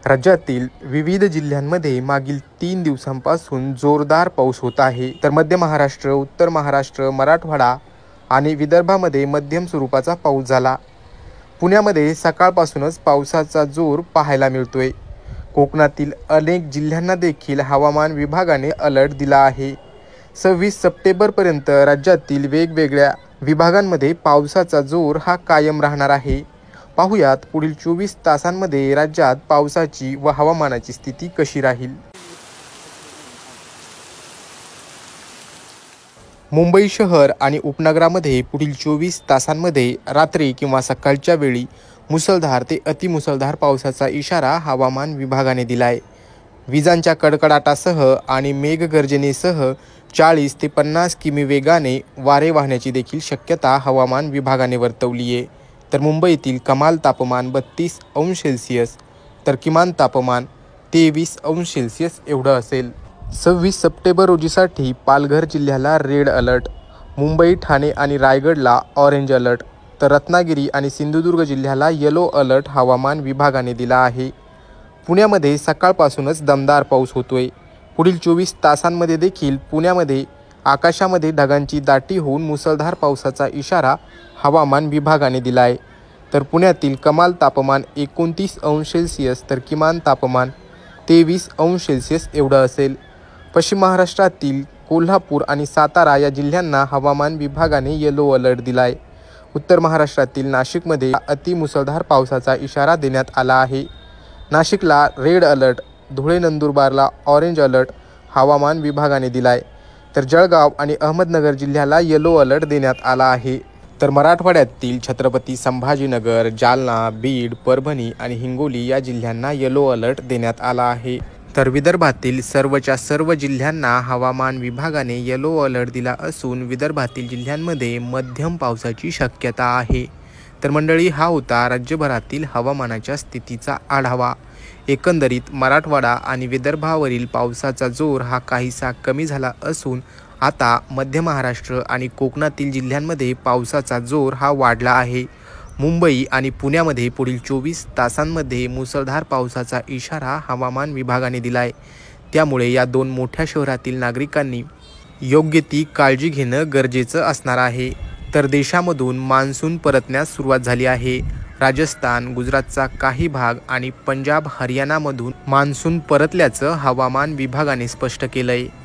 राज्यातील विविध जिल्ह्यांमध्ये मागील 3 दिवसांपासून जोरदार पाऊस होत आहे. तर मध्य महाराष्ट्र, उत्तर महाराष्ट्र, मराठवाडा आणि विदर्भामध्ये मध्यम स्वरूपाचा पाऊस झाला. पुण्यामध्ये सकाळपासूनच पावसाचा जोर पाहायला मिळतोय. कोकणातील अनेक जिल्ह्यांना देखील हवामान विभागाने अलर्ट दिला आहे. 26 सप्टेंबरपर्यंत राज्यातील वेगवेगळ्या विभागांमध्ये पावसाचा जोर हा कायम राहणार आहे. पाहुयात पुढील 24 तासांमध्ये राज्यात पावसाची व हवामानाची स्थिती कशी राहील. मुंबई शहर आणि उपनगरामध्ये पुढील 24 तासांमध्ये रात्री किंवा सकाळच्या वेळी मुसळधार ते अतिमुसळधार पावसाचा इशारा हवामान विभागाने दिला आहे. विजांच्या कडकडाटासह आणि मेघगर्जनेसह 40 ते 50 किमी वेगाने वारे वाहण्याची देखील शक्यता हवामान विभागाने वर्तवली आहे. तर मुंबईतील कमाल तापमान 32 अंश सेल्सिअस तर किमान तापमान 23 अंश सेल्सिअस एवढं असेल. 26 सप्टेंबर रोजीसाठी पालघर जिल्ह्याला रेड अलर्ट, मुंबई, ठाणे आणि रायगडला ऑरेंज अलर्ट, तर रत्नागिरी आणि सिंधुदुर्ग जिल्ह्याला येलो अलर्ट हवामान विभागाने दिला आहे. पुण्यामध्ये सकाळपासूनच दमदार पाऊस होतोय. पुढील 24 तासांमध्ये देखील पुण्यामध्ये आकाशामध्ये ढगांची दाटी होऊन मुसळधार पावसाचा इशारा हवामान विभागाने दिला आहे. तर पुण्यातील कमाल तापमान 29 अंश सेल्सिअस तर किमान तापमान 23 अंश सेल्सिअस एवढं असेल. पश्चिम महाराष्ट्रातील कोल्हापूर आणि सातारा या जिल्ह्यांना हवामान विभागाने येलो अलर्ट दिला आहे. उत्तर महाराष्ट्रातील नाशिकमध्ये अतिमुसळधार पावसाचा इशारा देण्यात आला आहे. नाशिकला रेड अलर्ट, धुळे नंदुरबारला ऑरेंज अलर्ट हवामान विभागाने दिला आहे. तर जळगाव आणि अहमदनगर जिल्ह्याला येलो अलर्ट देण्यात आला आहे. तर मराठवाड्यातील छत्रपती संभाजीनगर, जालना, बीड, परभणी आणि हिंगोली या जिल्ह्यांना येलो अलर्ट देण्यात आला आहे. तर विदर्भातील सर्वच्या सर्व जिल्ह्यांना हवामान विभागाने येलो अलर्ट दिला असून विदर्भातील जिल्ह्यांमध्ये मध्यम पावसाची शक्यता आहे. तर मंडळी, हा होता राज्यभरातील हवामानाच्या स्थितीचा आढावा. एकंदरीत मराठवाडा आणि विदर्भावरील पावसाचा जोर हा काहीसा कमी झाला असून आता मध्य महाराष्ट्र आणि कोकणातील जिल्ह्यांमध्ये पावसाचा जोर हा वाढला आहे. मुंबई आणि पुण्यामध्ये पुढील 24 तासांमध्ये मुसळधार पावसाचा इशारा हवामान विभागाने दिला आहे. त्यामुळे या दोन मोठ्या शहरातील नागरिकांनी योग्य ती काळजी घेणं गरजेचं असणार आहे. तर देशामधून मान्सून परतण्यास सुरुवात झाली आहे. राजस्थान, गुजरातचा काही भाग आणि पंजाब, हरियाणामधून मान्सून परतल्याचं हवामान विभागाने स्पष्ट केलं आहे.